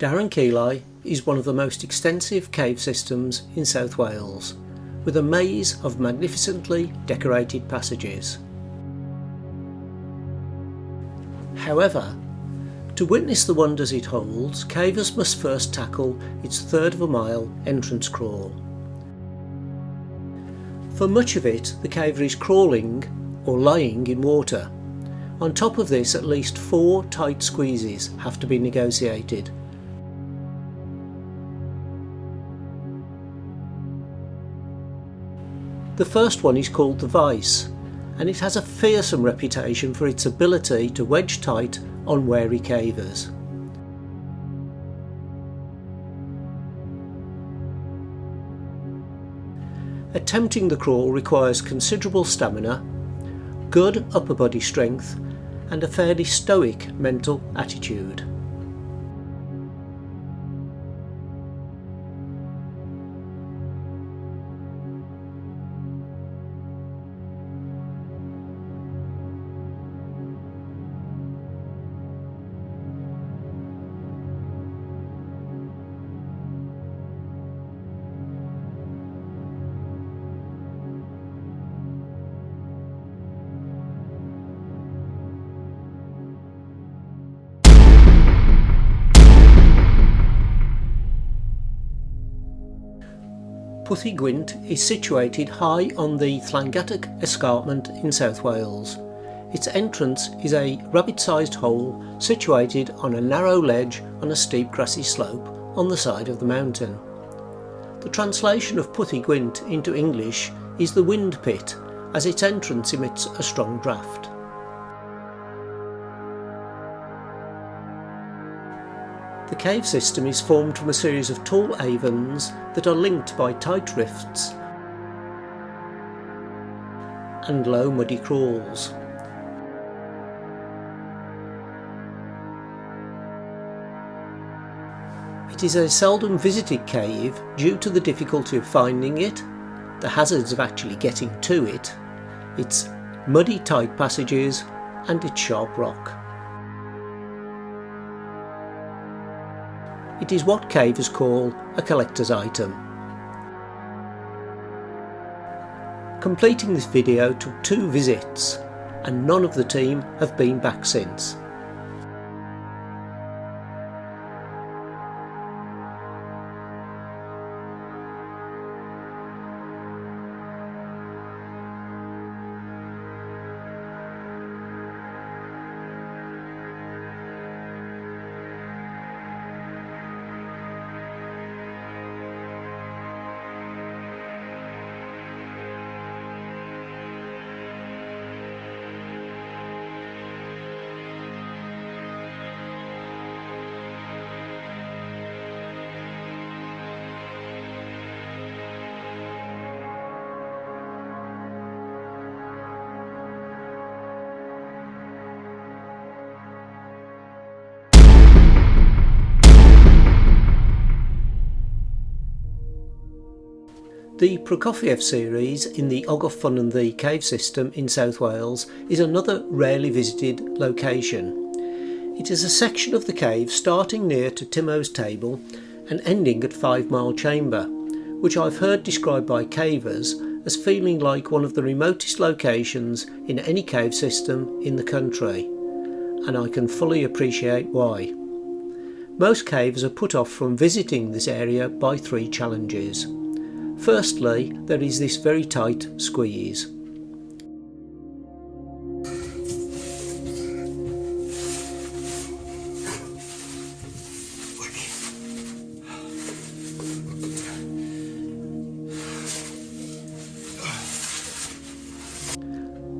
Darren is one of the most extensive cave systems in South Wales, with a maze of magnificently decorated passages. However, to witness the wonders it holds, cavers must first tackle its third of a mile entrance crawl. For much of it, the caver is crawling or lying in water. On top of this, at least 4 tight squeezes have to be negotiated. The first one is called the Vice, and it has a fearsome reputation for its ability to wedge tight on wary cavers. Attempting the crawl requires considerable stamina, good upper body strength, and a fairly stoic mental attitude. Pwthi Gwynt is situated high on the Llangattock escarpment in South Wales. Its entrance is a rabbit-sized hole situated on a narrow ledge on a steep grassy slope on the side of the mountain. The translation of Pwthi Gwynt into English is the wind pit, as its entrance emits a strong draught. The cave system is formed from a series of tall avens that are linked by tight rifts and low muddy crawls. It is a seldom visited cave due to the difficulty of finding it, the hazards of actually getting to it, its muddy tight passages and its sharp rock. It is what cavers call a collector's item. Completing this video took 2 visits, and none of the team have been back since. The Prokofiev series in the Ogof cave system in South Wales is another rarely visited location. It is a section of the cave starting near to Timo's Table and ending at 5 Mile Chamber, which I've heard described by cavers as feeling like one of the remotest locations in any cave system in the country, and I can fully appreciate why. Most cavers are put off from visiting this area by 3 challenges. Firstly, there is this very tight squeeze.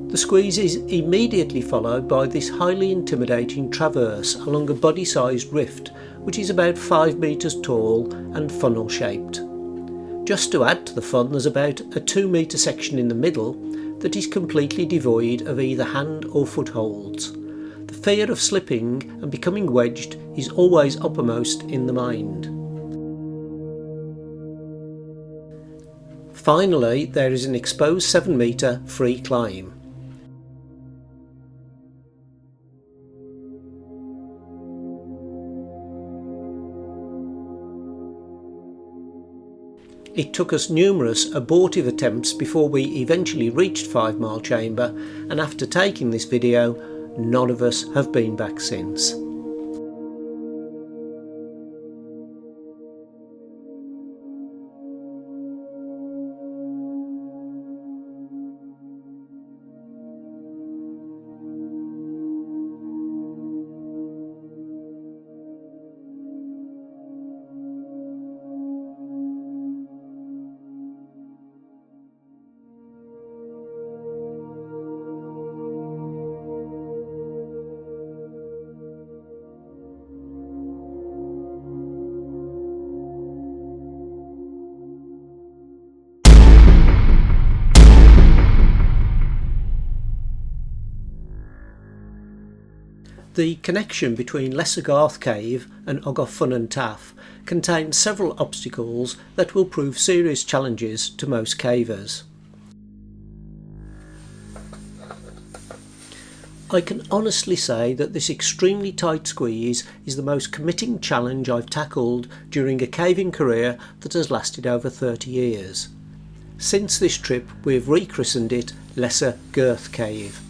The squeeze is immediately followed by this highly intimidating traverse along a body-sized rift, which is about 5 metres tall and funnel shaped. Just to add to the fun, there's about a 2-metre section in the middle that is completely devoid of either hand or footholds. The fear of slipping and becoming wedged is always uppermost in the mind. Finally, there is an exposed 7-metre free climb. It took us numerous abortive attempts before we eventually reached 5 Mile Chamber, and after taking this video, none of us have been back since. The connection between Lesser Garth Cave and Ogof Ffynnon Taf contains several obstacles that will prove serious challenges to most cavers. I can honestly say that this extremely tight squeeze is the most committing challenge I've tackled during a caving career that has lasted over 30 years. Since this trip we have rechristened it Lesser Girth Cave.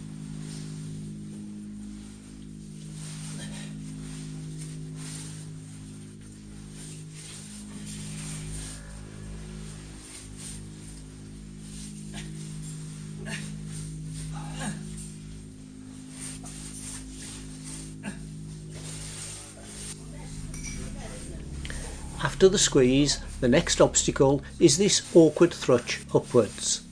After the squeeze, the next obstacle is this awkward thrutch upwards.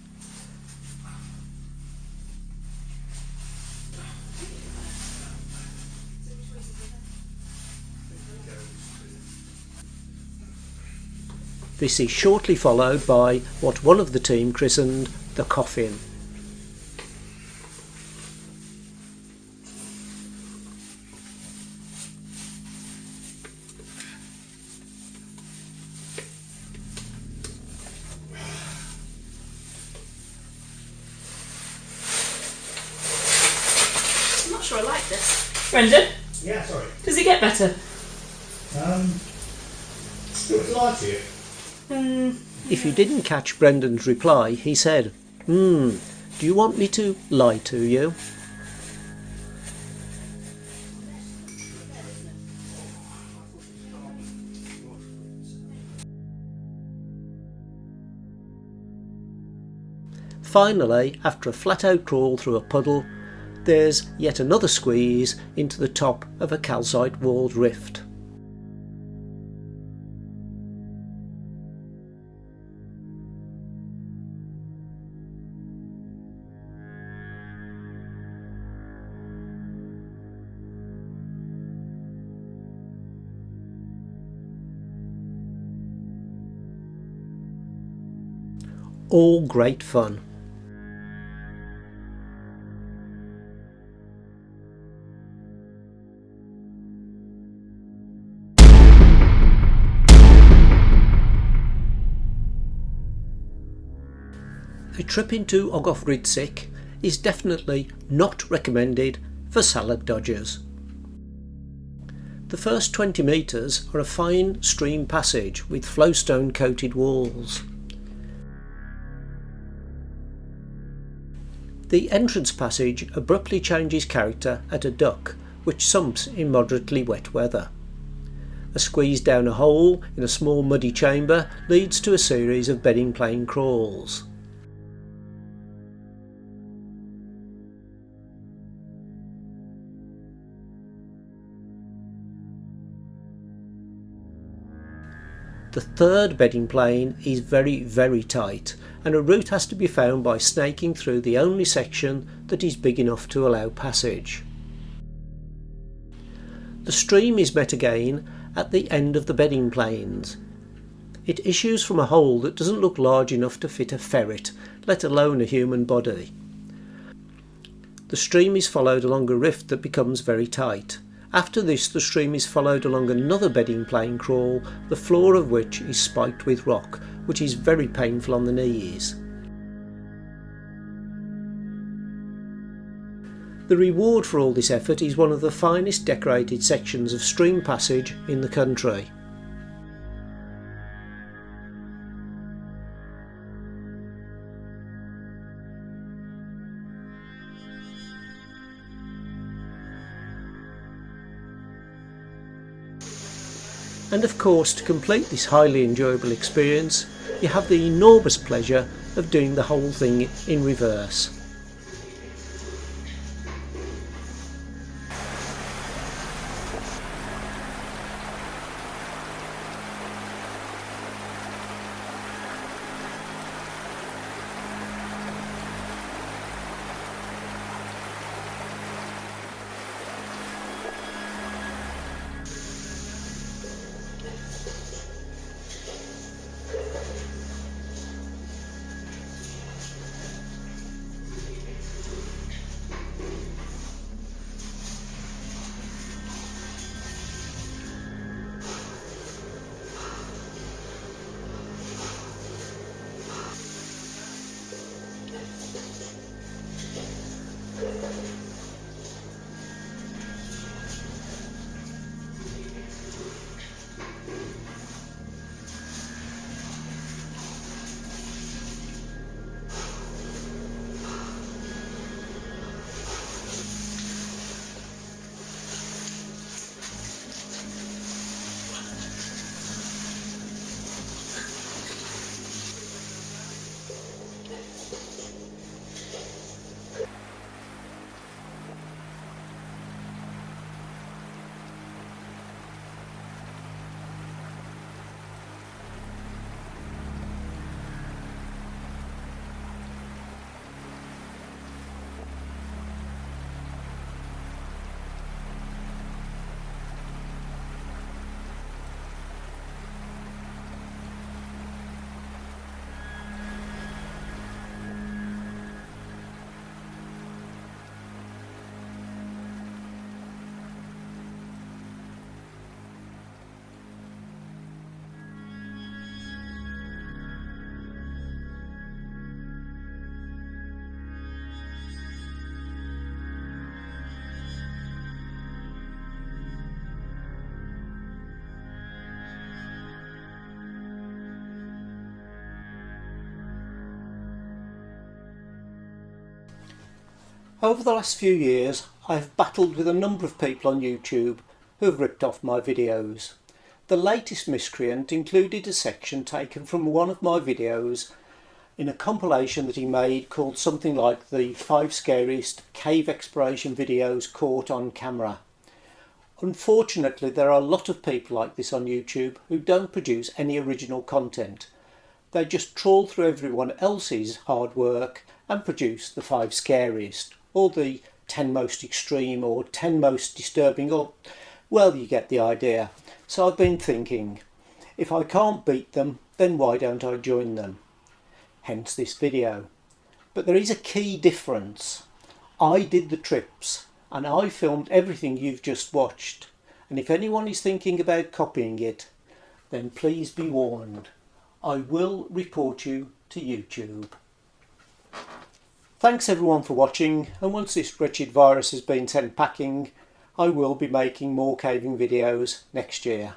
This is shortly followed by what one of the team christened the coffin. I'm not sure I like this. Brendan? Yeah, sorry. Does it get better? Do it lie to you? If you didn't catch Brendan's reply, he said, do you want me to lie to you? Finally, after a flat-out crawl through a puddle, there's yet another squeeze into the top of a calcite walled rift. All great fun. A trip into Ogof Ridsic is definitely not recommended for salad dodgers. The first 20 metres are a fine stream passage with flowstone coated walls. The entrance passage abruptly changes character at a duck, which sumps in moderately wet weather. A squeeze down a hole in a small muddy chamber leads to a series of bedding plane crawls. The third bedding plane is very tight, and a route has to be found by snaking through the only section that is big enough to allow passage. The stream is met again at the end of the bedding planes. It issues from a hole that doesn't look large enough to fit a ferret, let alone a human body. The stream is followed along a rift that becomes very tight. After this, the stream is followed along another bedding plane crawl, the floor of which is spiked with rock, which is very painful on the knees. The reward for all this effort is one of the finest decorated sections of stream passage in the country. And of course, to complete this highly enjoyable experience, you have the enormous pleasure of doing the whole thing in reverse. Over the last few years, I have battled with a number of people on YouTube who have ripped off my videos. The latest miscreant included a section taken from one of my videos in a compilation that he made called something like the 5 scariest cave exploration videos caught on camera. Unfortunately, there are a lot of people like this on YouTube who don't produce any original content. They just trawl through everyone else's hard work and produce the 5 scariest, or the 10 most extreme, or 10 most disturbing, or, well, you get the idea. So I've been thinking, if I can't beat them, then why don't I join them? Hence this video. But there is a key difference. I did the trips, and I filmed everything you've just watched. And if anyone is thinking about copying it, then please be warned. I will report you to YouTube. Thanks everyone for watching, and once this wretched virus has been sent packing, I will be making more caving videos next year.